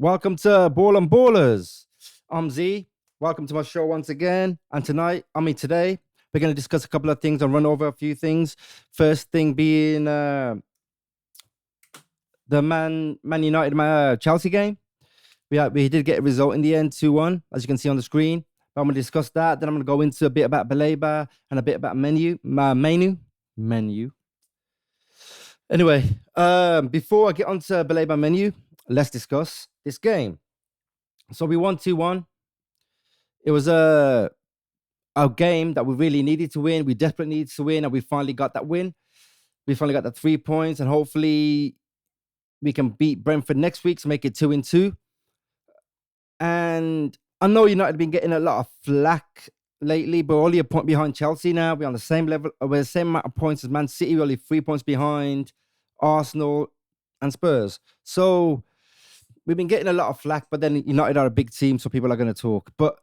Welcome to Ball and Ballers. I'm Z. Welcome to my show once again. And today, we're going to discuss a couple of things and run over a few things. First thing being the Man United Chelsea game. We did get a result in the end, 2-1, as you can see on the screen. But I'm going to discuss that. Then I'm going to go into a bit about Baleba and a bit about Mainoo. Anyway, before I get on to Baleba Mainoo, let's discuss this game. So we won 2-1. It was a game that we really needed to win. We desperately needed to win, and we finally got that win. We finally got the 3 points, and hopefully we can beat Brentford next week to make it 2-2. And I know United have been getting a lot of flack lately, but we're only a point behind Chelsea now. We're on the same level. We're the same amount of points as Man City. We're only 3 points behind Arsenal and Spurs. So we've been getting a lot of flack, but then United are a big team, so people are going to talk. But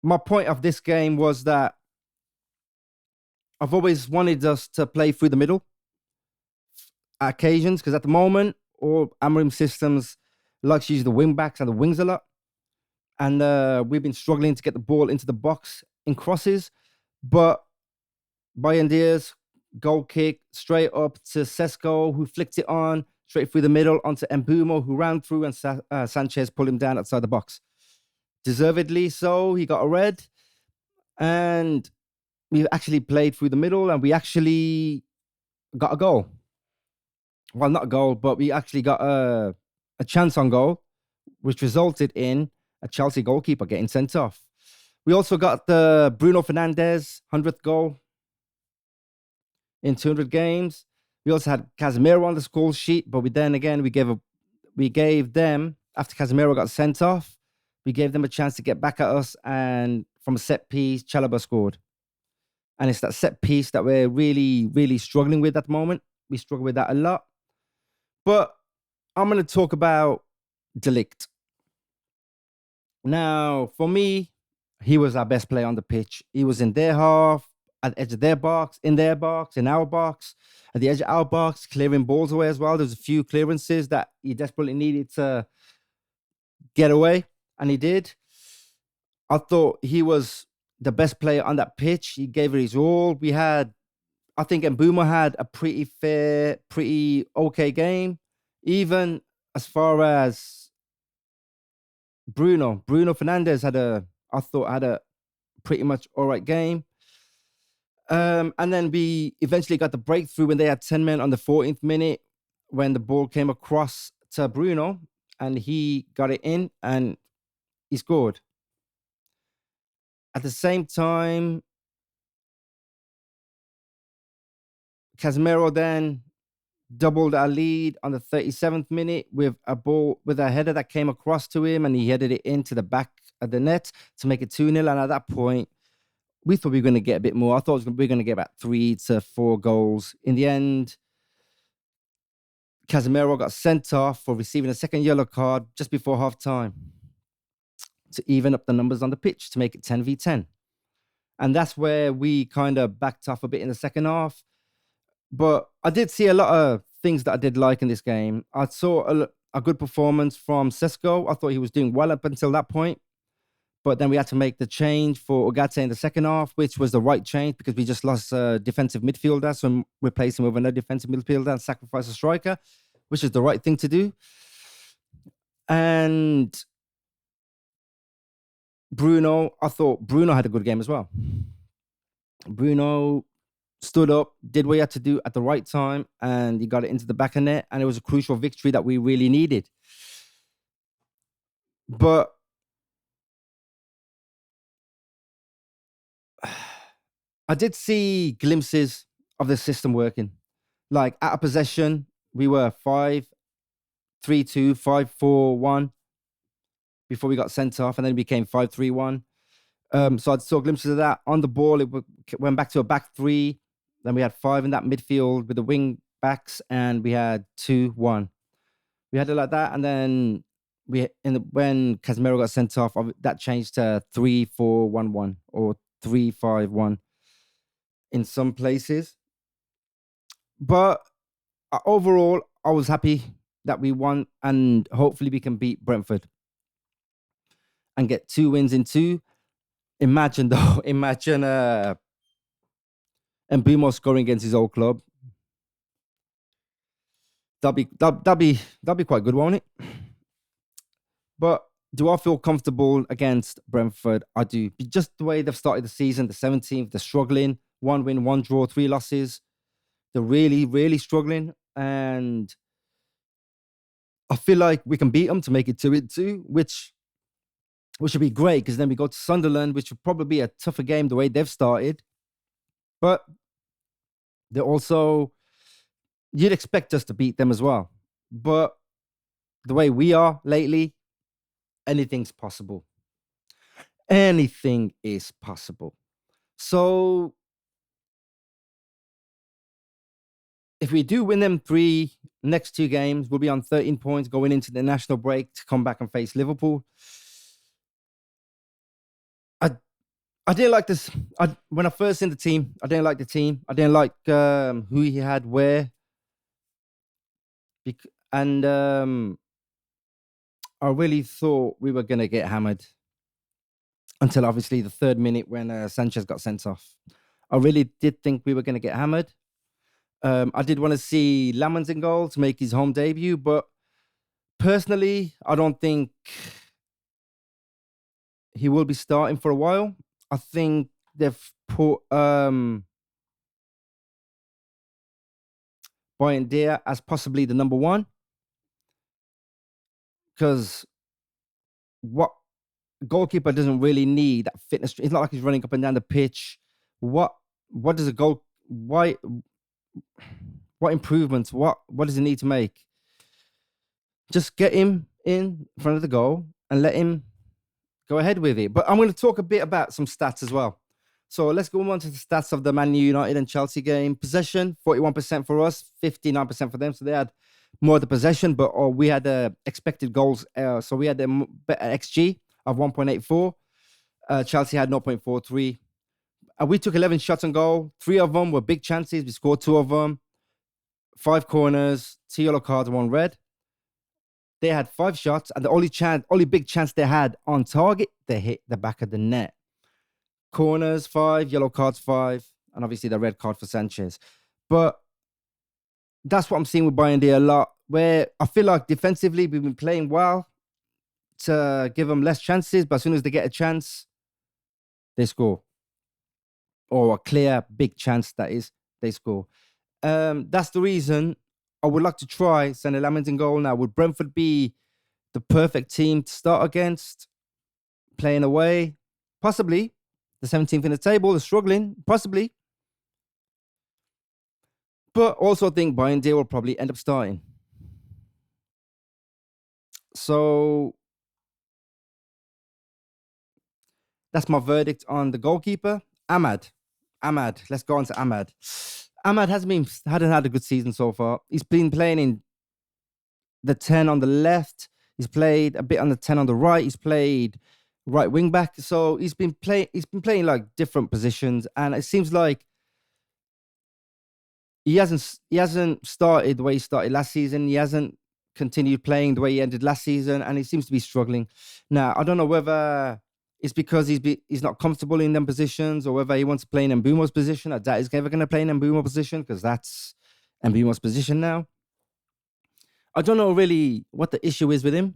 my point of this game was that I've always wanted us to play through the middle at occasions, because at the moment, all Amorim systems likes to use the wing backs and the wings a lot. And we've been struggling to get the ball into the box in crosses. But Bayern Diaz, goal kick, straight up to Sesko, who flicked it on, straight through the middle onto Mbeumo, who ran through, and Sanchez pulled him down outside the box. Deservedly so, he got a red. And we actually played through the middle, and we actually got a goal. Well, not a goal, but we actually got a chance on goal, which resulted in a Chelsea goalkeeper getting sent off. We also got the Bruno Fernandes 100th goal in 200 games. We also had Casemiro on the score sheet, but we gave them, after Casemiro got sent off, we gave them a chance to get back at us, and from a set piece, Chalobah scored. And it's that set piece that we're really, really struggling with at the moment. We struggle with that a lot. But I'm going to talk about De Ligt. Now, for me, he was our best player on the pitch. He was in their half, at the edge of their box, in their box, in our box, at the edge of our box, clearing balls away as well. There's a few clearances that he desperately needed to get away, and he did. I thought he was the best player on that pitch. He gave it his all. I think Mbeumo had a pretty okay game. Even as far as Bruno Fernandes had a pretty much all right game. And then we eventually got the breakthrough when they had 10 men on the 14th minute, when the ball came across to Bruno, and he got it in and he scored. At the same time, Casemiro then doubled our lead on the 37th minute with a header that came across to him, and he headed it into the back of the net to make it 2-0. And at that point, we thought we were going to get a bit more. I thought we were going to get about 3 to 4 goals. In the end, Casemiro got sent off for receiving a second yellow card just before half-time to even up the numbers on the pitch, to make it 10v10. And that's where we kind of backed off a bit in the second half. But I did see a lot of things that I did like in this game. I saw a good performance from Sesko. I thought he was doing well up until that point. But then we had to make the change for Ugarte in the second half, which was the right change, because we just lost a defensive midfielder. So replace him with another defensive midfielder and sacrifice a striker, which is the right thing to do. And I thought Bruno had a good game as well. Bruno stood up, did what he had to do at the right time, and he got it into the back of net, and it was a crucial victory that we really needed. But I did see glimpses of the system working. Like, out of possession, we were 5-3-2, 5-4-1 before we got sent off, and then it became 5-3-1. So I saw glimpses of that. On the ball, it went back to a back 3. Then we had 5 in that midfield with the wing backs, and we had 2-1. We had it like that, and then when Casemiro got sent off, that changed to 3-4-1-1 or 3-5-1 in some places. But overall, I was happy that we want, and hopefully we can beat Brentford and get 2 wins in 2. Imagine though, imagine Mbumo scoring against his old club. That'd be quite good, won't it? But do I feel comfortable against Brentford? I do. Just the way they've started the season, the 17th, they're struggling. 1 win, 1 draw, 3 losses. They're really, really struggling. And I feel like we can beat them to make it 2-2, which would be great, because then we go to Sunderland, which would probably be a tougher game the way they've started. But they're also, you'd expect us to beat them as well. But the way we are lately, anything's possible. Anything is possible. So if we do win them 3 next 2 games, we'll be on 13 points going into the national break to come back and face Liverpool. I didn't like this. When I first seen the team, I didn't like the team. I didn't like who he had where. And I really thought we were going to get hammered until obviously the 3rd minute when Sanchez got sent off. I really did think we were going to get hammered. I did want to see Lamans in goal to make his home debut, but personally, I don't think he will be starting for a while. I think they've put Boyendia as possibly the number 1, because what goalkeeper doesn't really need that fitness. It's not like he's running up and down the pitch. What does a goal? Why? What improvements? What does he need to make? Just get him in front of the goal and let him go ahead with it. But I'm going to talk a bit about some stats as well. So let's go on to the stats of the Man United and Chelsea game. Possession, 41% for us, 59% for them. So they had more of the possession, but we had expected goals. So we had a better XG of 1.84. Chelsea had 0.43. We took 11 shots on goal. 3 of them were big chances. We scored 2 of them. 5 corners, 2 yellow cards, 1 red. They had 5 shots, and the only big chance they had on target, they hit the back of the net. Corners, 5, yellow cards, 5, and obviously the red card for Sanchez. But that's what I'm seeing with Boyendia a lot, where I feel like defensively we've been playing well to give them less chances, but as soon as they get a chance, they score. Or a clear, big chance, that is, they score. That's the reason I would like to try Sané Lamans in goal now. Would Brentford be the perfect team to start against? Playing away? Possibly. The 17th in the table is struggling. Possibly. But also I think Boyendia will probably end up starting. So that's my verdict on the goalkeeper. Ahmad. Let's go on to Ahmad. Ahmad hadn't had a good season so far. He's been playing in the 10 on the left. He's played a bit on the 10 on the right. He's played right wing back. So he's been playing like different positions, and it seems like he hasn't started the way he started last season. He hasn't continued playing the way he ended last season, and he seems to be struggling. Now, I don't know whether it's because he's not comfortable in them positions, or whether he wants to play in Mbumo's position. I doubt he's ever going to play in Mbumo's position, because that's Mbumo's position now. I don't know really what the issue is with him.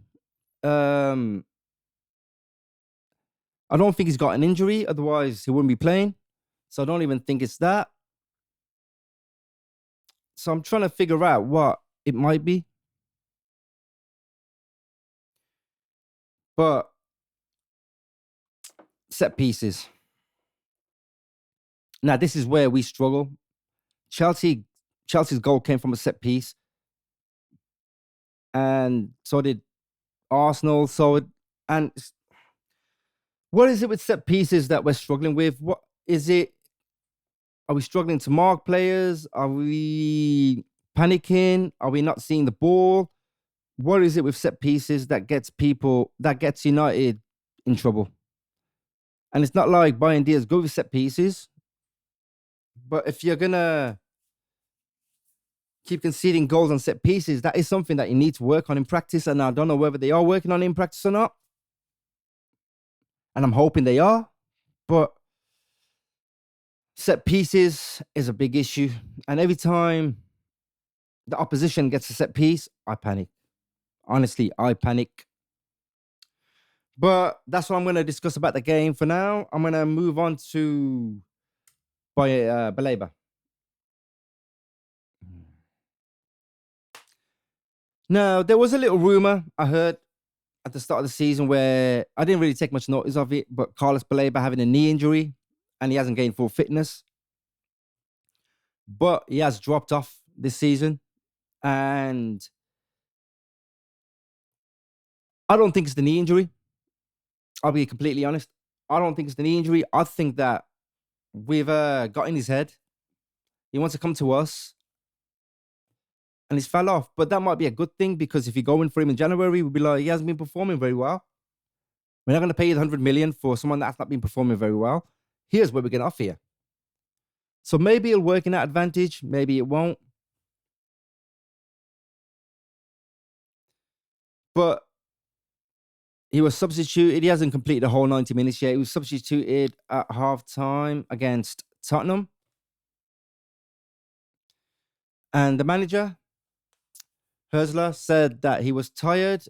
I don't think he's got an injury, otherwise he wouldn't be playing. So I don't even think it's that. So I'm trying to figure out what it might be. But set pieces. Now, this is where we struggle. Chelsea's goal came from a set piece. And so did Arsenal. And what is it with set pieces that we're struggling with? What is it? Are we struggling to mark players? Are we panicking? Are we not seeing the ball? What is it with set pieces that gets United in trouble? And it's not like Boyendia is good with set pieces, but if you're gonna keep conceding goals on set pieces. That is something that you need to work on in practice, and I don't know whether they are working on it in practice or not. And I'm hoping they are, but set pieces is a big issue. And every time the opposition gets a set piece, I panic. Honestly, I panic. But that's what I'm going to discuss about the game for now. I'm going to move on to Baleba. Now, there was a little rumor I heard at the start of the season where I didn't really take much notice of it, but Carlos Baleba having a knee injury and he hasn't gained full fitness. But he has dropped off this season. And I don't think it's the knee injury. I'll be completely honest. I don't think it's the knee injury. I think that we've got in his head. He wants to come to us and he's fell off. But that might be a good thing because if you go in for him in January, we'll be like, he hasn't been performing very well. We're not going to pay you 100 million for someone that's not been performing very well. Here's what we're going to offer you. So maybe it'll work in that advantage. Maybe it won't. But he was substituted. He hasn't completed the whole 90 minutes yet. He was substituted at half-time against Tottenham. And the manager, Herzler, said that he was tired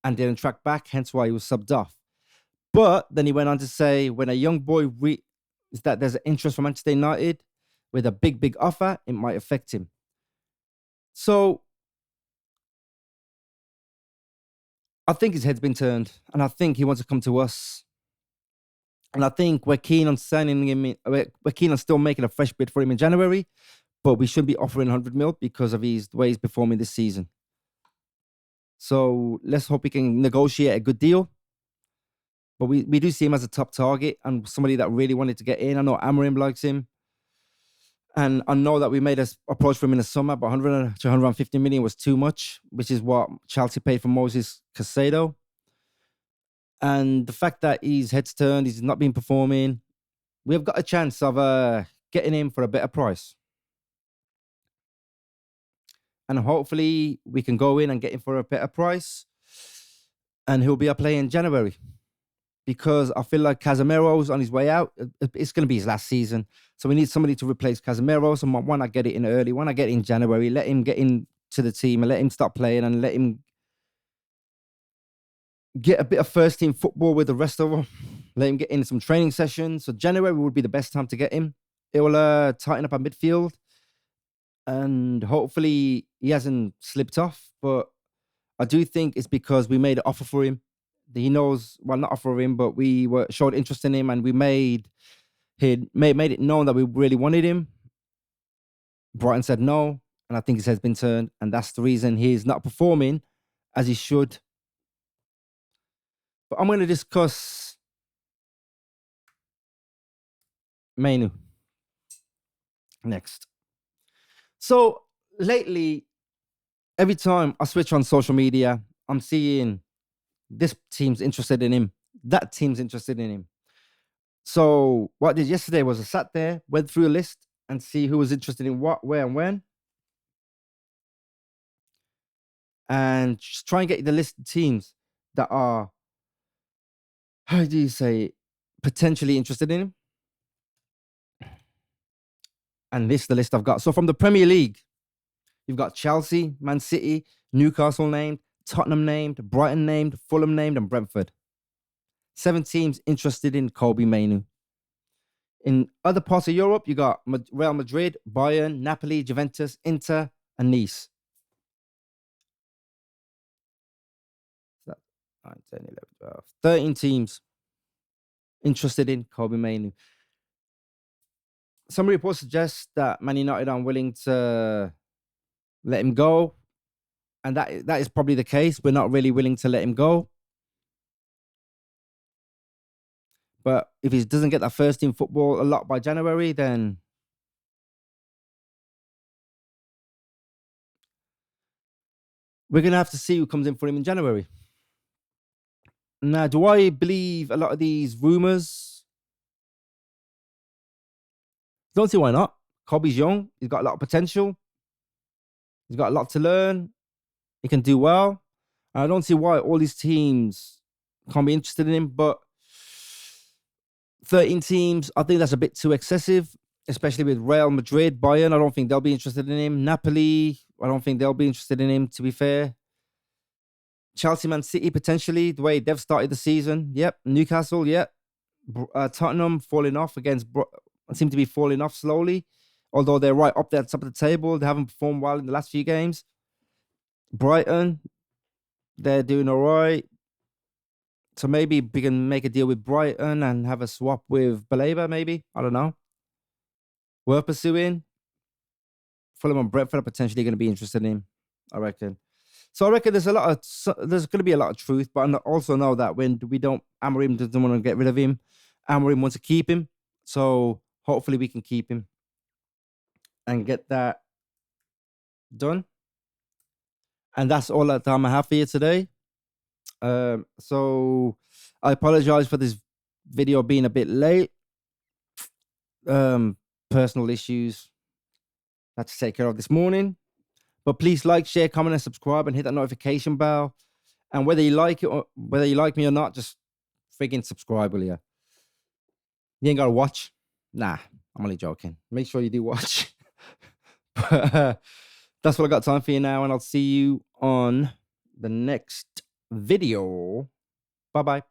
and didn't track back, hence why he was subbed off. But then he went on to say, when a young boy is that there's an interest from Manchester United with a big offer, it might affect him. So I think his head's been turned, and I think he wants to come to us. And I think we're keen on signing him. We're keen on still making a fresh bid for him in January, but we shouldn't be offering 100 mil because of the way he's performing this season. So let's hope we can negotiate a good deal. But we do see him as a top target and somebody that really wanted to get in. I know Amorim likes him. And I know that we made an approach for him in the summer, but 100 to 150 million was too much, which is what Chelsea paid for Moses Caicedo. And the fact that his head's turned, he's not been performing, we've got a chance of getting him for a better price. And hopefully we can go in and get him for a better price. And he'll be a player in January. Because I feel like Casemiro's on his way out. It's going to be his last season. So we need somebody to replace Casemiro. So why not get it in early? Why not get it in January? Let him get into the team and let him start playing and let him get a bit of first team football with the rest of them. Let him get in some training sessions. So January would be the best time to get him. It will tighten up our midfield. And hopefully he hasn't slipped off. But I do think it's because we made an offer for him. He knows, well, not offer him, but we showed interest in him and we made it known that we really wanted him. Brighton said no, and I think his head's been turned, and that's the reason he's not performing as he should. But I'm going to discuss Mainoo next. So lately, every time I switch on social media, I'm seeing this team's interested in him. That team's interested in him. So what I did yesterday was I sat there, went through a list and see who was interested in what, where, and when. And just try and get the list of teams that are, how do you say, potentially interested in him. And this is the list I've got. So from the Premier League, you've got Chelsea, Man City, Newcastle named, Tottenham named, Brighton named, Fulham named, and Brentford. 7 teams interested in Kobbie Mainoo. In other parts of Europe, you got Real Madrid, Bayern, Napoli, Juventus, Inter, and Nice. 9, 10, 11, 12, 13 teams interested in Kobbie Mainoo. Some reports suggest that Man United are willing to let him go. And that is probably the case. We're not really willing to let him go. But if he doesn't get that first team football a lot by January, then we're going to have to see who comes in for him in January. Now, do I believe a lot of these rumors? Don't see why not. Kobbie's young. He's got a lot of potential. He's got a lot to learn. He can do well. I don't see why all these teams can't be interested in him, but 13 teams, I think that's a bit too excessive, especially with Real Madrid, Bayern. I don't think they'll be interested in him. Napoli, I don't think they'll be interested in him, to be fair. Chelsea, Man City, potentially, the way they've started the season. Yep. Newcastle, yep. Tottenham falling off seem to be falling off slowly, although they're right up there at the top of the table. They haven't performed well in the last few games. Brighton, they're doing all right. So maybe we can make a deal with Brighton and have a swap with Baleba, maybe. I don't know. Worth pursuing. Fulham and Brentford are potentially going to be interested in him, I reckon. So I reckon there's going to be a lot of truth, but I also know that when Amorim doesn't want to get rid of him. Amorim wants to keep him. So hopefully we can keep him and get that done. And that's all that time I have for you today. So I apologize for this video being a bit late. Personal issues I had to take care of this morning. But please like, share, comment, and subscribe, and hit that notification bell. And whether you like it or whether you like me or not, just friggin' subscribe, will you? You ain't gotta watch. Nah, I'm only joking. Make sure you do watch. But that's what I got time for you now, and I'll see you on the next video. Bye-bye.